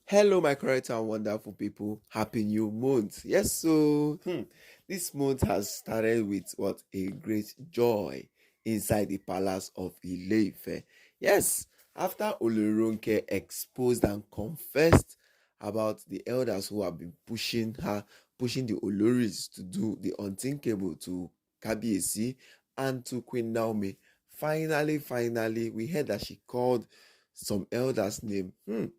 Hello, my correct and wonderful people. Happy new month. Yes, so this month has started with what a great joy inside the palace of Ile-Ife. Yes, after Oloronke exposed and confessed about the elders who have been pushing the Oloris to do the unthinkable to Kabiesi and to Queen Naomi. Finally, we heard that she called some elders name.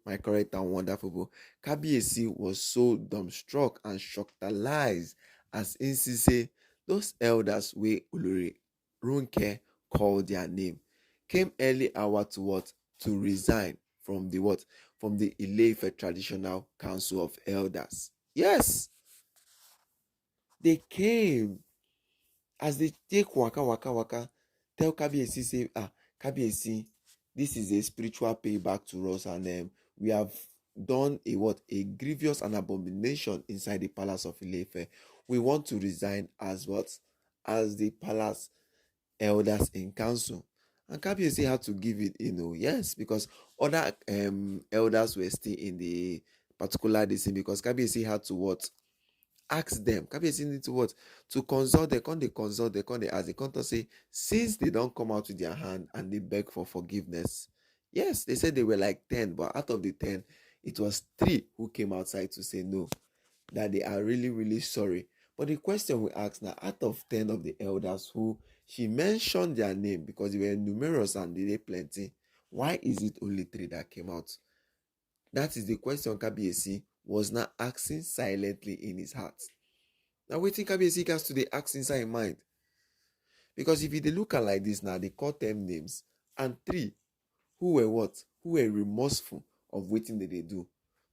My correct and wonderful people. Kabiesi was so dumbstruck and shocked alive as Insi say those elders wey Olori Ronke called their name came early hour to what? To resign from the what? From the Ile-Ife Traditional Council of Elders. Yes, they came as they take waka, tell Kabiyesi say, Kabiyesi, this is a spiritual payback to us, and we have done a grievous and abomination inside the palace of Ile-Ife. We want to resign as what? As the palace elders in council. And Kabiyesi had to give it, yes, because other elders were still in the particular decision, because Kabiyesi had to what? Ask them. Kabiyesi need to what? To consult them. Come they consult them. Come they ask. They come to say, since they don't come out with their hand and they beg for forgiveness. Yes, they said they were like 10, but out of the 10, it was 3 who came outside to say no, that they are really, really sorry. But the question we ask now, out of 10 of the elders who she mentioned their name because they were numerous and they were plenty, why is it only 3 that came out? That is the question Kabiyesi was now asking silently in his heart. Now wetin Kabiyesi gats to dey ask inside im mind? Because if you dey look am like this now, they call them names, and 3 who were what? Who were remorseful of wetin they do,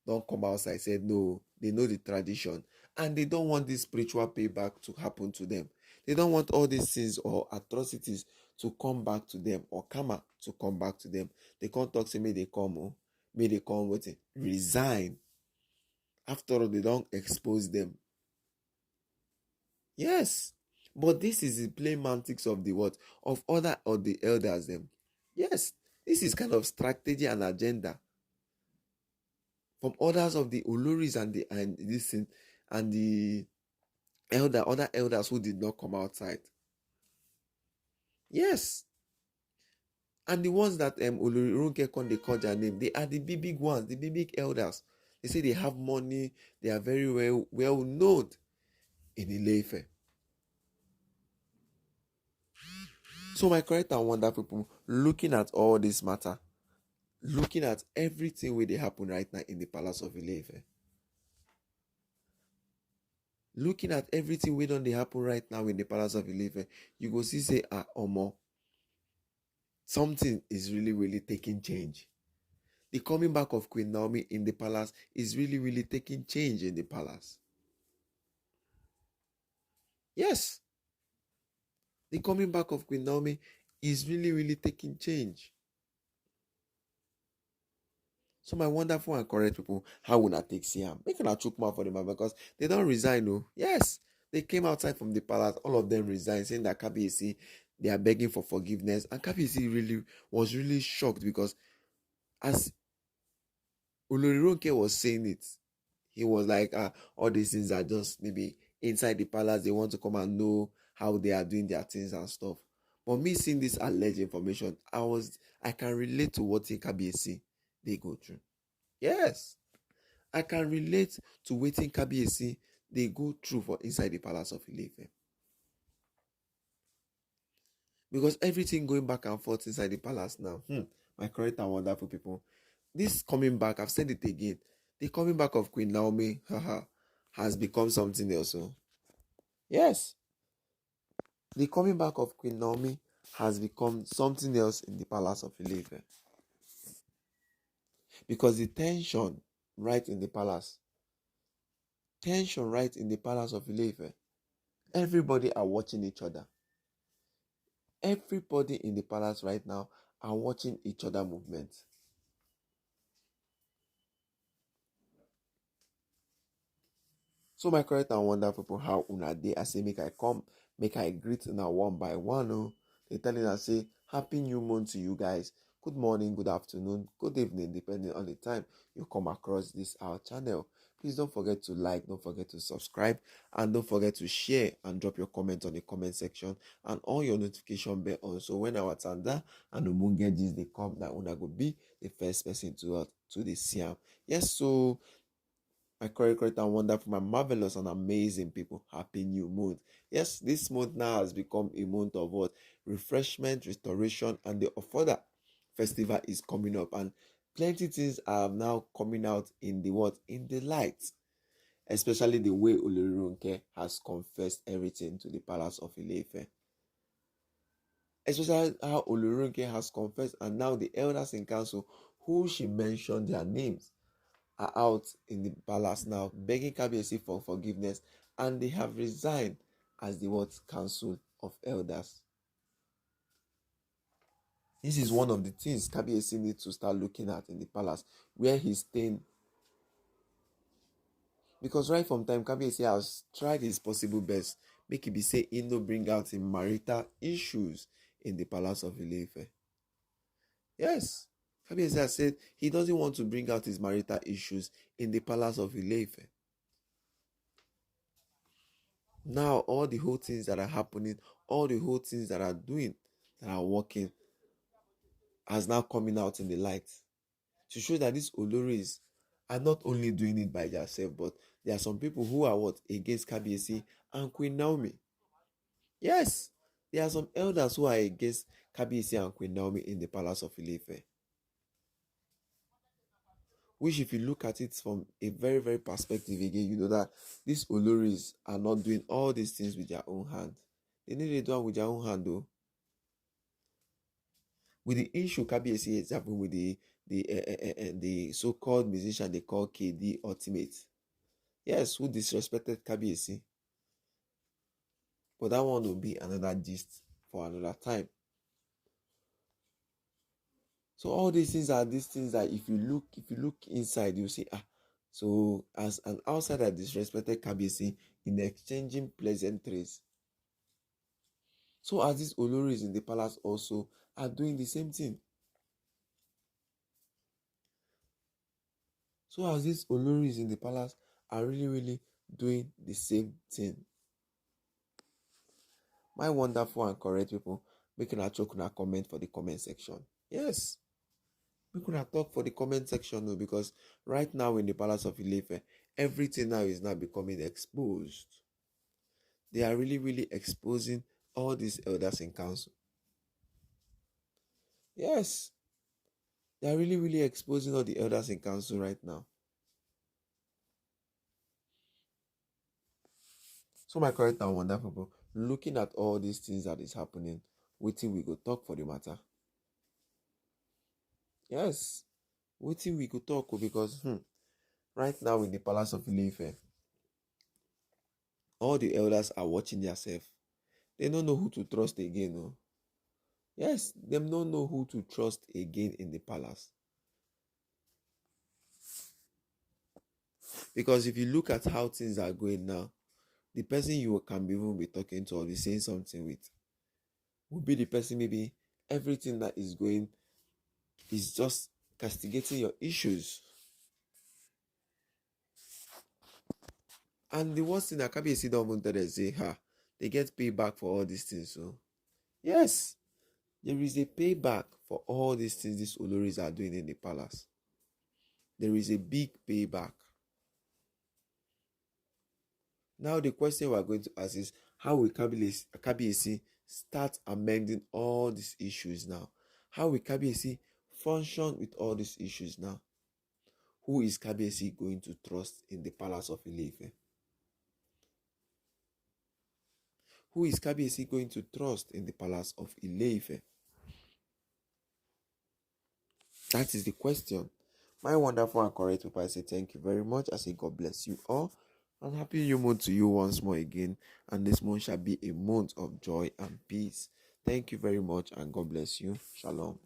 don't come outside said no, they know the tradition and they don't want this spiritual payback to happen to them. They don't want all these sins or atrocities to come back to them, or karma to come back to them. They can't talk say may they come, may they come wetin? Resign. After all, they don't expose them. Yes. But this is the plain antics of the what? Of other of the elders them. Yes. This is kind of strategy and agenda from others of the Oloris and the other elders who did not come outside. Yes. And the ones that Olori Ronke Kon they call their name, they are the big ones, the big elders. They say they have money, they are very well known in Ile-Ife. So my correct and wonderful people, looking at all this matter, looking at everything where they happen right now in the palace of Ile-Ife, looking at everything where don't they happen right now in the palace of Ile-Ife, you go see say omo, something is really taking change. The coming back of Queen Naomi in the palace is really taking change in the palace. Yes, the coming back of Queen Naomi is really taking change. So my wonderful and correct people, how will I take see am? Make una chook mouth for them because they don't resign. No, yes, they came outside from the palace. All of them resigned, saying that Kabiyesi, they are begging for forgiveness, and Kabiyesi was really shocked because as Olori Ronke was saying it, he was like, all these things are just maybe inside the palace. They want to come and know how they are doing their things and stuff. But me seeing this alleged information, I can relate to what Kabiyesi they go through. Yes, I can relate to wetin Kabiyesi they go through for inside the palace of Ile-Ife. Because everything going back and forth inside the palace now, my correct and wonderful people, this coming back, I've said it again, the coming back of Queen Naomi has become something else. Yes, the coming back of Queen Naomi has become something else in the palace of Ile-Ife. Because the tension right in the palace of Ile-Ife, everybody are watching each other. Everybody in the palace right now are watching each other movement. So my correct and wonderful people, how una dey? I say make I come, make I greet una one by one. They telling us say happy new month to you guys. good morning, good afternoon, good evening, depending on the time you come across this our channel. Please don't forget to like, don't forget to subscribe, and don't forget to share and drop your comment on the comment section and on your notification bell on. So when our tanda and Umunge G's they come, that una go be the first person to the Siam. Yes, so my correct and wonderful, my marvelous and amazing people, happy new month. Yes, this month now has become a month of what? Refreshment, restoration, and the Ofoda festival is coming up, and plenty things are now coming out in the what? In the light. Especially the way Olorunke has confessed everything to the palace of Ile-Ife. Especially how Olorunke has confessed, and now the elders in council, who she mentioned their names, are out in the palace now begging Kabiyesi for forgiveness, and they have resigned as the what? Council of elders. This is one of the things Kabiyesi needs to start looking at in the palace, where he's staying. Because right from time, Kabiyesi has tried his possible best make it be say he no bring out him marital issues in the palace of Ile-Ife. Yes, Kabiyesi has said he doesn't want to bring out his marital issues in the palace of Ile-Ife. Now, all the whole things that are happening, all the whole things that are doing, that are working, has now coming out in the light to show that these Oloris are not only doing it by themselves, but there are some people who are what? Against Kabiyesi and Queen Naomi. Yes, there are some elders who are against Kabiyesi and Queen Naomi in the palace of Ile-Ife. Which, if you look at it from a very, very perspective again, you know that these Oloris are not doing all these things with their own hand. They need to do it with their own hand, though. With the issue Kabiyesi is happening with the so-called musician they call KD Ultimate. Yes, who disrespected Kabiyesi. But that one will be another gist for another time. So all these things are these things that if you look inside, you see, so as an outsider disrespected Kabiyesi in exchanging pleasantries. So as these Oloris in the palace also are doing the same thing. So as these Oloris in the palace are really, really doing the same thing. My wonderful and correct people, making a talk and comment for the comment section. Yes, we could have talk for the comment section though, because right now in the palace of Ile-Ife, everything now is now becoming exposed. They are really, really exposing all these elders in council. Yes, they are really, really exposing all the elders in council right now. So my correct and wonderful people, looking at all these things that is happening, waiting we go talk for the matter. Yes, waiting we go talk because right now in the palace of Ile-Ife, all the elders are watching themselves. They don't know who to trust again. No? Yes, them don't know who to trust again in the palace. Because if you look at how things are going now, the person you can even be talking to or be saying something with will be the person maybe everything that is going is just castigating your issues. And the worst thing that Kabiyesi don't want to say, they get payback for all these things. So yes, there is a payback for all these things these Oloris are doing in the palace. There is a big payback. Now the question we are going to ask is, how will Kabiyesi start amending all these issues now? How will Kabiyesi function with all these issues now? Who is Kabiyesi going to trust in the palace of Ile-Ife? Who is Kabiyesi going to trust in the palace of Ile-Ife? That is the question. My wonderful and correct people, I say thank you very much. I say God bless you all. And happy new month to you once more again. And this month shall be a month of joy and peace. Thank you very much and God bless you. Shalom.